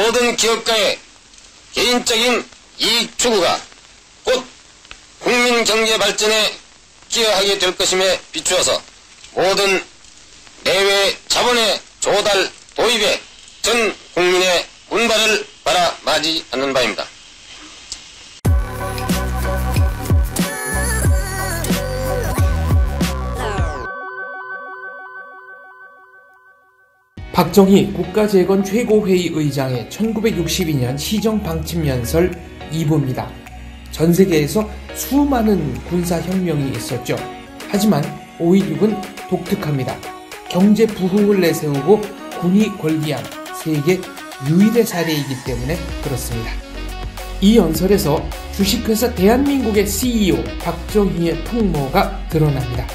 모든 기업가의 개인적인 이익 추구가 곧 국민 경제 발전에 기여하게 될 것임에 비추어서 모든 내외 자본의 조달 도입에 전 국민의 운발을 바라 마지 않는 바입니다. 박정희 국가재건 최고회의 의장의 1962년 시정방침연설 2부입니다. 전 세계에서 수많은 군사혁명이 있었죠. 하지만 5.16은 독특합니다. 경제 부흥을 내세우고 군이 권리한 세계 유일의 사례이기 때문에 그렇습니다. 이 연설에서 주식회사 대한민국의 CEO 박정희의 풍모가 드러납니다.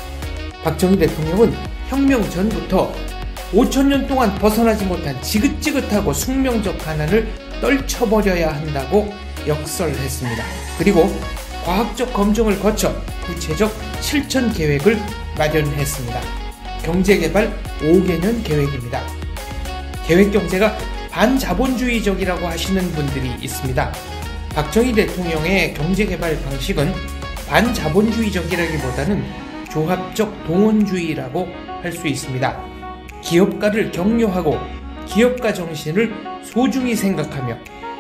박정희 대통령은 혁명 전부터 5천년 동안 벗어나지 못한 지긋지긋하고 숙명적 가난을 떨쳐버려야 한다고 역설했습니다. 그리고 과학적 검증을 거쳐 구체적 실천 계획을 마련했습니다. 경제개발 5개년 계획입니다. 계획경제가 반자본주의적이라고 하시는 분들이 있습니다. 박정희 대통령의 경제개발 방식은 반자본주의적이라기보다는 조합적 동원주의라고 할 수 있습니다. 기업가를 격려하고 기업가 정신을 소중히 생각하며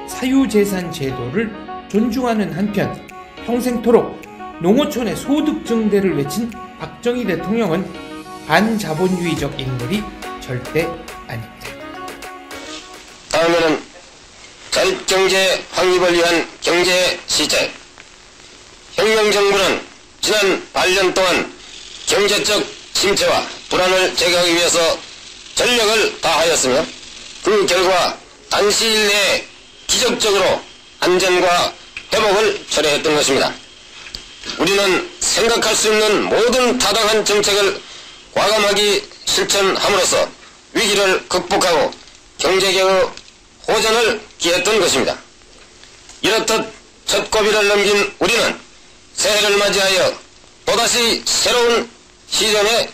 사유재산 제도를 존중하는 한편 평생토록 농어촌의 소득 증대를 외친 박정희 대통령은 반자본주의적 인물이 절대 아닙니다. 다음에는 자립경제 확립을 위한 경제 시책. 혁명정부는 지난 8년 동안 경제적 침체와 불안을 제거하기 위해서 전력을 다하였으며 그 결과 단시일 내에 기적적으로 안전과 회복을 철회했던 것입니다. 우리는 생각할 수 있는 모든 타당한 정책을 과감하게 실천함으로써 위기를 극복하고 경제개혁의 호전을 기했던 것입니다. 이렇듯 첫 고비를 넘긴 우리는 새해를 맞이하여 또다시 새로운 시련에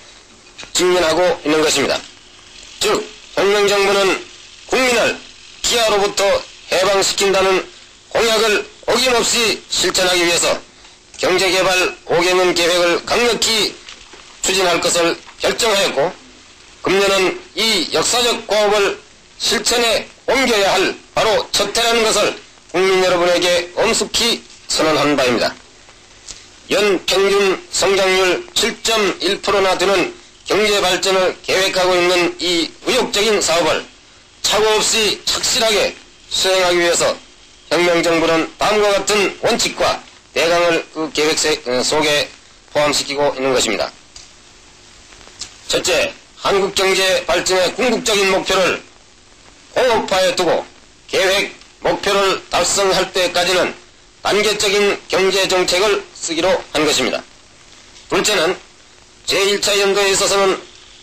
직면하고 있는 것입니다. 즉, 혁명정부는 국민을 기아로부터 해방시킨다는 공약을 어김없이 실천하기 위해서 경제개발 5개년 계획을 강력히 추진할 것을 결정하였고, 금년은 이 역사적 과업을 실천에 옮겨야 할 바로 첫 해라는 것을 국민 여러분에게 엄숙히 선언한 바입니다. 연 평균 성장률 7.1%나 되는 경제 발전을 계획하고 있는 이 의욕적인 사업을 착오 없이 착실하게 수행하기 위해서 혁명정부는 다음과 같은 원칙과 대강을 그 계획 속에 포함시키고 있는 것입니다. 첫째, 한국 경제 발전의 궁극적인 목표를 공업화에 두고 계획 목표를 달성할 때까지는 단계적인 경제정책을 쓰기로 한 것입니다. 둘째는 제1차 연도에 있어서는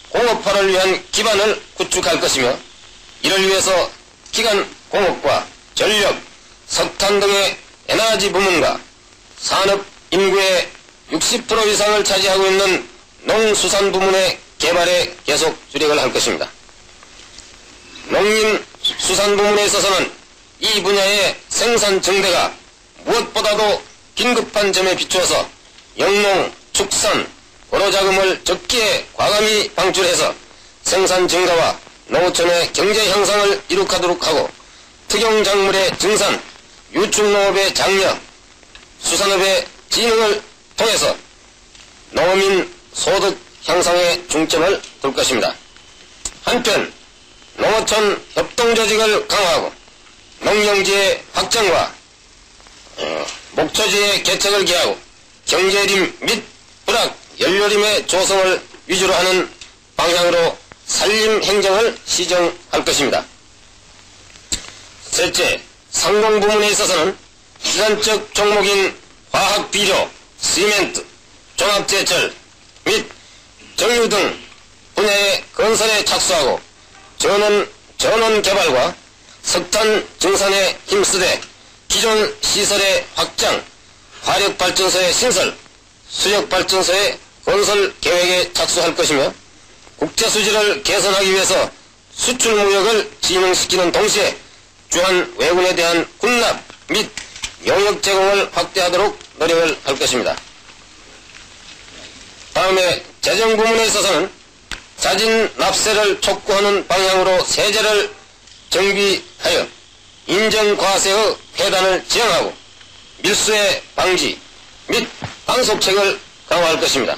공업화를 위한 기반을 구축할 것이며, 이를 위해서 기간 공업과 전력, 석탄 등의 에너지 부문과 산업 인구의 60% 이상을 차지하고 있는 농수산 부문의 개발에 계속 주력을 할 것입니다. 농림수산 부문에 있어서는 이 분야의 생산 증대가 무엇보다도 긴급한 점에 비추어서 영농, 축산, 고로자금을 적기에 과감히 방출해서 생산 증가와 농어촌의 경제 향상을 이룩하도록 하고, 특용작물의 증산, 유축농업의 장려, 수산업의 진흥을 통해서 농어민 소득 향상에 중점을 둘 것입니다. 한편 농어촌 협동조직을 강화하고 농경지의 확장과 목초지의 개척을 기하고 경제림 및 불악, 연료림의 조성을 위주로 하는 방향으로 산림행정을 시정할 것입니다. 셋째, 상공 부문에 있어서는 기간적 종목인 화학비료, 시멘트, 종합제철 및 정유 등 분야의 건설에 착수하고 전원 개발과 석탄 증산에 힘쓰되 기존 시설의 확장, 화력발전소의 신설, 수력발전소의 건설 계획에 착수할 것이며, 국제수지를 개선하기 위해서 수출무역을 진흥시키는 동시에 주한 왜군에 대한 군납 및 용역 제공을 확대하도록 노력을 할 것입니다. 다음에 재정 부문에 있어서는 자진 납세를 촉구하는 방향으로 세제를 정비하여 인정과세의 폐단을 지향하고 밀수의 방지 및 방속책을 강화할 것입니다.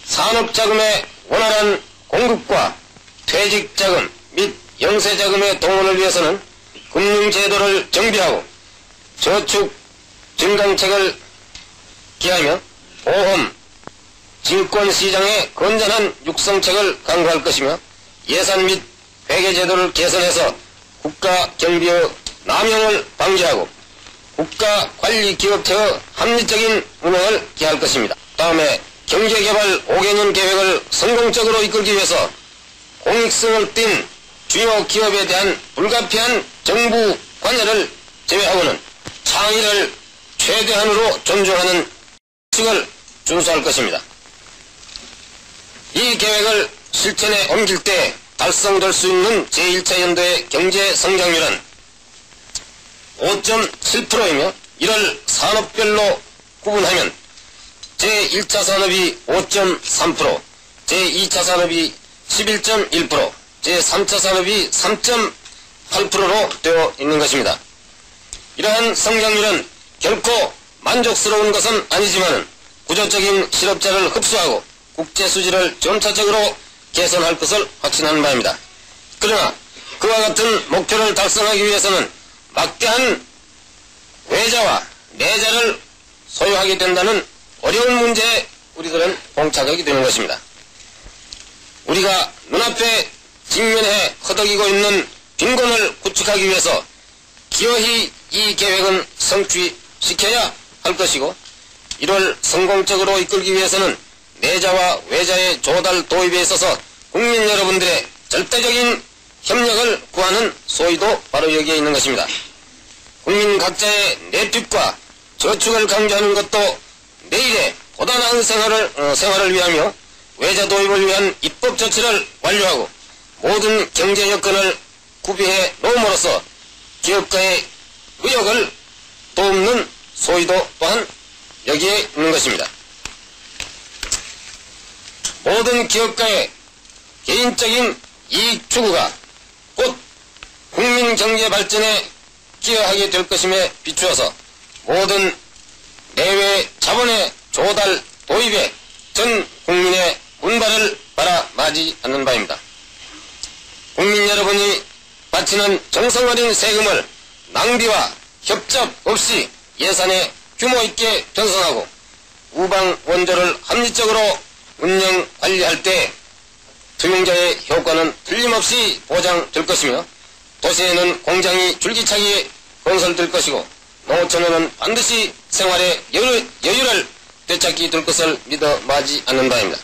산업자금의 원활한 공급과 퇴직자금 및 영세자금의 동원을 위해서는 금융제도를 정비하고 저축 증강책을 기하며 보험, 증권시장의 건전한 육성책을 강구할 것이며 예산 및 회계제도를 개선해서 국가 경비의 남용을 방지하고 국가관리기업체의 합리적인 운영을 기할 것입니다. 다음에 경제개발 5개년 계획을 성공적으로 이끌기 위해서 공익성을 띤 주요 기업에 대한 불가피한 정부 관여를 제외하고는 창의를 최대한으로 존중하는 원칙을 준수할 것입니다. 이 계획을 실천에 옮길 때 달성될 수 있는 제1차 연도의 경제 성장률은 5.7%이며 이를 산업별로 구분하면 제1차 산업이 5.3%, 제2차 산업이 11.1%, 제3차 산업이 3.8%로 되어 있는 것입니다. 이러한 성장률은 결코 만족스러운 것은 아니지만 구조적인 실업자를 흡수하고 국제 수지를 점차적으로 개선할 것을 확신하는 바입니다. 그러나 그와 같은 목표를 달성하기 위해서는 막대한 외자와 내자를 소유하게 된다는 어려운 문제에 우리들은 봉착하게 되는 것입니다. 우리가 눈앞에 직면해 허덕이고 있는 빈곤을 구축하기 위해서 기어이 이 계획은 성취시켜야 할 것이고 이를 성공적으로 이끌기 위해서는 내자와 외자의 조달 도입에 있어서 국민 여러분들의 절대적인 협력을 구하는 소위도 바로 여기에 있는 것입니다. 국민 각자의 내집과 저축을 강조하는 것도 내일의 보다 나은 생활을 위하며 외자 도입을 위한 입법 조치를 완료하고 모든 경제 여건을 구비해 놓음으로써 기업가의 의욕을 돕는 소위도 또한 여기에 있는 것입니다. 모든 기업가의 개인적인 이익 추구가 곧 국민 경제 발전에 기여하게 될 것임에 비추어서 모든 내외 자본의 조달 도입에 전 국민의 분발을 바라마지 않는 바입니다. 국민 여러분이 바치는 정성 어린 세금을 낭비와 협잡 없이 예산에 규모 있게 편성하고 우방 원조를 합리적으로 운영 관리할 때 투명자의 효과는 틀림없이 보장될 것이며 도시에는 공장이 줄기차게 건설될 것이고 농어촌에는 반드시 생활의 여유를 되찾게 될 것을 믿어 마지 않는 바입니다.